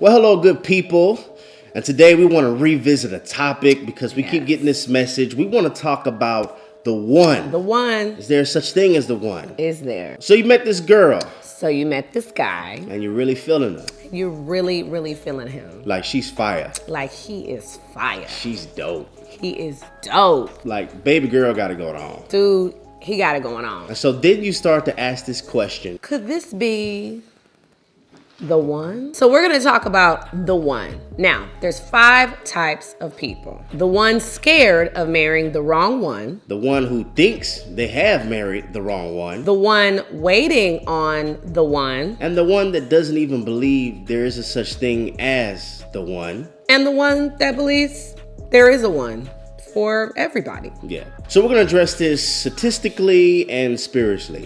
Well, hello, good people. And today we want to revisit a topic because we keep getting this message. We want to talk about the one. The one. Is there such thing as the one? Is there. So you met this girl. So you met this guy. And you're really feeling her. You're really, really feeling him. Like she's fire. Like he is fire. She's dope. He is dope. Like baby girl got it going on. Dude, he got it going on. And so then you start to ask this question. Could this be the one? So we're going to talk about the one. Now, there's 5 types of people. The one scared of marrying the wrong one. The one who thinks they have married the wrong one. The one waiting on the one. And the one that doesn't even believe there is a such thing as the one. And the one that believes there is a one for everybody. Yeah. So we're going to address this statistically and spiritually.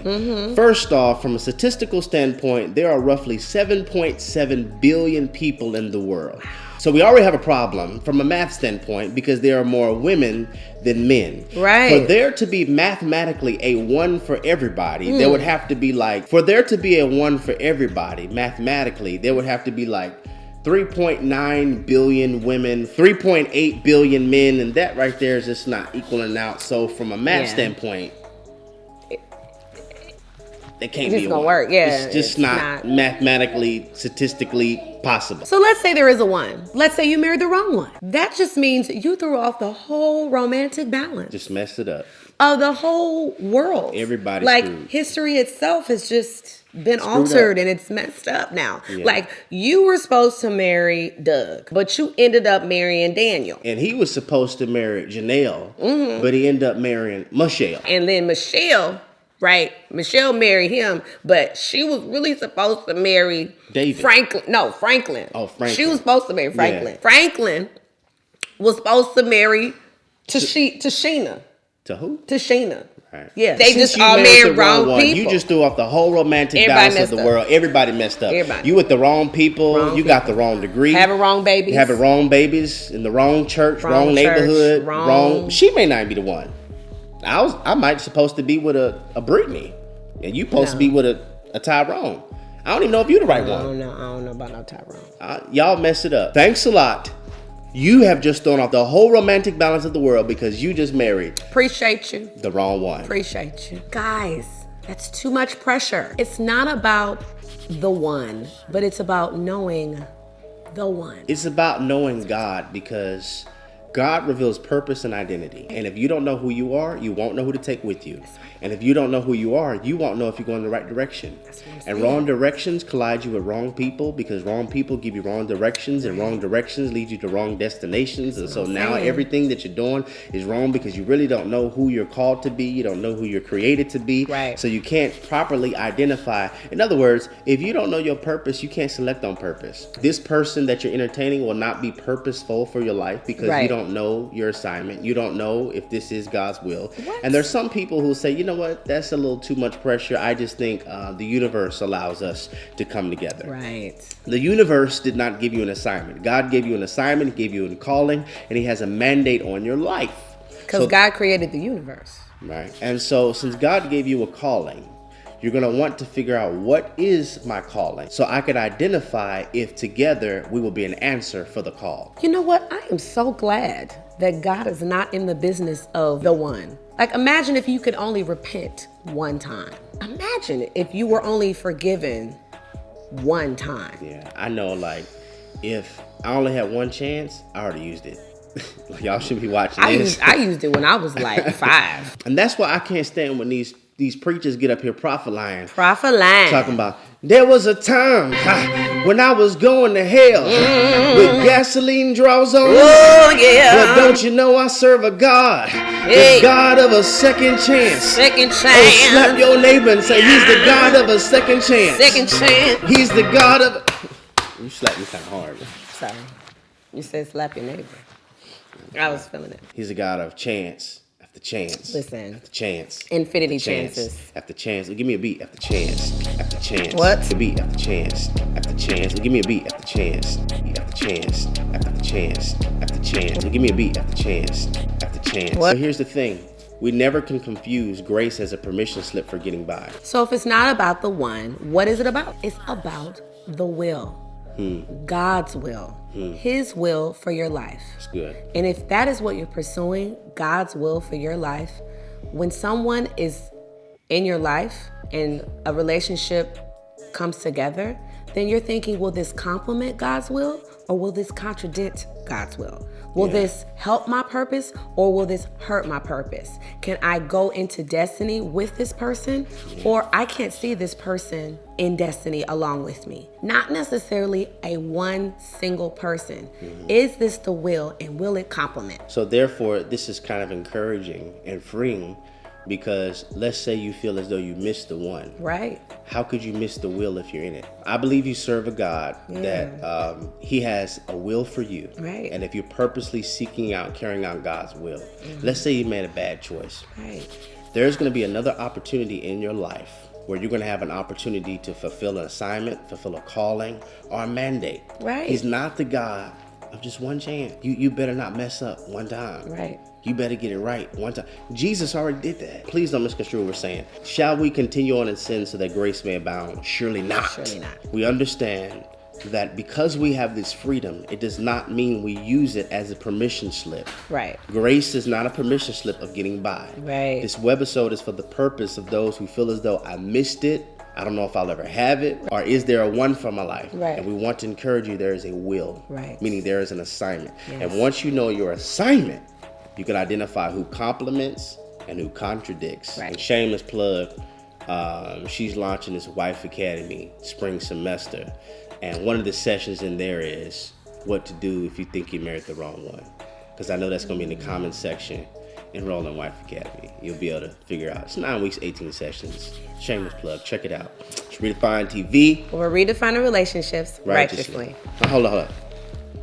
First off, from a statistical standpoint, there are roughly 7.7 billion people in the world. So we already have a problem from a math standpoint because there are more women than men. Right. For there to be mathematically a one for everybody, there would have to be like, for there to be a one for everybody, mathematically, there would have to be like 3.9 billion women, 3.8 billion men, and that right there is just not equaling out. So from a math standpoint, it can't be gonna work. Yeah, it's just not mathematically, statistically possible. So let's say there is a one. Let's say you married the wrong one. That just means you threw off the whole romantic balance. Just messed it up. Of the whole world. Everybody's like screwed. History itself has just been altered and it's messed up now. Yeah. Like you were supposed to marry Doug, but you ended up marrying Daniel. And he was supposed to marry Janelle, but he ended up marrying Michelle. And then Michelle, right? Michelle married him, but she was really supposed to marry David. Franklin. No, Franklin. Oh, Franklin. She was supposed to marry Franklin. Yeah. Franklin was supposed to marry Sheena. To who? To Sheena. Right. Yeah, they Since just you all married the wrong one, people. You just threw off the whole romantic Everybody balance of the messed up. world. Everybody messed up. Everybody. You with the wrong people. You got the wrong degree. Having wrong babies. Having wrong babies in the wrong church, wrong neighborhood, wrong. She may not be the one. I might supposed to be with a Brittany, and you supposed to be with a Tyrone. I don't even know if you're the right one. I don't know about no Tyrone. Y'all messed it up. Thanks a lot. You have just thrown off the whole romantic balance of the world because you just married. Appreciate you. The wrong one. Appreciate you. Guys, that's too much pressure. It's not about the one, but it's about knowing the one. It's about knowing God because God reveals purpose and identity. And if you don't know who you are, you won't know who to take with you. And if you don't know who you are, you won't know if you're going in the right direction. And wrong directions collide you with wrong people because wrong people give you wrong directions and wrong directions lead you to wrong destinations. And so now everything that you're doing is wrong because you really don't know who you're called to be. You don't know who you're created to be. Right. So you can't properly identify. In other words, if you don't know your purpose, you can't select on purpose. This person that you're entertaining will not be purposeful for your life because you don't know your assignment. You don't know if this is God's will. And there's some people who say, you know what, that's a little too much pressure. I just think the universe allows us to come together. Right. The universe did not give you an assignment. God gave you an assignment, he gave you a calling, and he has a mandate on your life. Because God created the universe. Right. And so since God gave you a calling, you're going to want to figure out what is my calling so I could identify if together we will be an answer for the call. You know what? I am so glad that God is not in the business of the one. Like, imagine if you could only repent one time. Imagine if you were only forgiven one time. Yeah, I know, like, if I only had one chance, I already used it. Like, y'all should be watching this. I used it when I was like 5. And that's why I can't stand when these preachers get up here prophesying. Talking about, there was a time when I was going to hell with gasoline draws on. Oh, yeah. But don't you know I serve a God, the God of a second chance. Second chance. Oh, slap your neighbor and say, he's the God of a second chance. Second chance. He's the God of... You slapped me kind of hard. Sorry. You said slap your neighbor. I was feeling it. He's a God of chance. After chance. Listen. After chance. Infinity After chance. chances. After chance. Give me a beat. After chance. After chance. What? A beat. After chance. After chance. Give me a beat. After chance. After chance. After chance. After chance. Give me a beat. After chance. After chance. What? So here's the thing. We never can confuse grace as a permission slip for getting by. So if it's not about the one, what is it about? It's about the will. God's will, His will for your life. That's good. And if that is what you're pursuing, God's will for your life, when someone is in your life and a relationship comes together, then you're thinking, will this complement God's will or will this contradict God's will? Will this help my purpose or will this hurt my purpose? Can I go into destiny with this person or I can't see this person in destiny along with me? Not necessarily a one single person. Is this the will and will it complement? So therefore, this is kind of encouraging and freeing, because let's say you feel as though you missed the one. Right. How could you miss the will if you're in it? I believe you serve a God that He has a will for you. Right. And if you're purposely seeking out, carrying out God's will, let's say you made a bad choice. Right. There's going to be another opportunity in your life where you're going to have an opportunity to fulfill an assignment, fulfill a calling, or a mandate. Right. He's not the God of just one chance. You better not mess up one time. Right. You better get it right one time. Jesus already did that. Please don't misconstrue what we're saying. Shall we continue on in sin so that grace may abound? Surely not. Surely not. We understand that because we have this freedom, it does not mean we use it as a permission slip. Right. Grace is not a permission slip of getting by. Right. This webisode is for the purpose of those who feel as though I missed it, I don't know if I'll ever have it, or is there a one for my life? Right. And we want to encourage you, there is a will. Right. Meaning there is an assignment. Yes. And once you know your assignment, you can identify who complements and who contradicts. Right. And shameless plug, she's launching this Wife Academy spring semester. And one of the sessions in there is what to do if you think you married the wrong one. Because I know that's going to be in the comment section. Enroll in Wife Academy. You'll be able to figure out. It's 9 weeks, 18 sessions. Shameless plug. Check it out. It's Redefined TV. We're redefining relationships righteously. Now, hold on.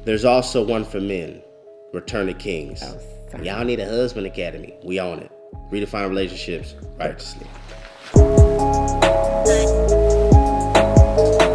There's also one for men. Return to Kings. Oh, sorry. Y'all need a husband academy. We own it. Redefine relationships righteously.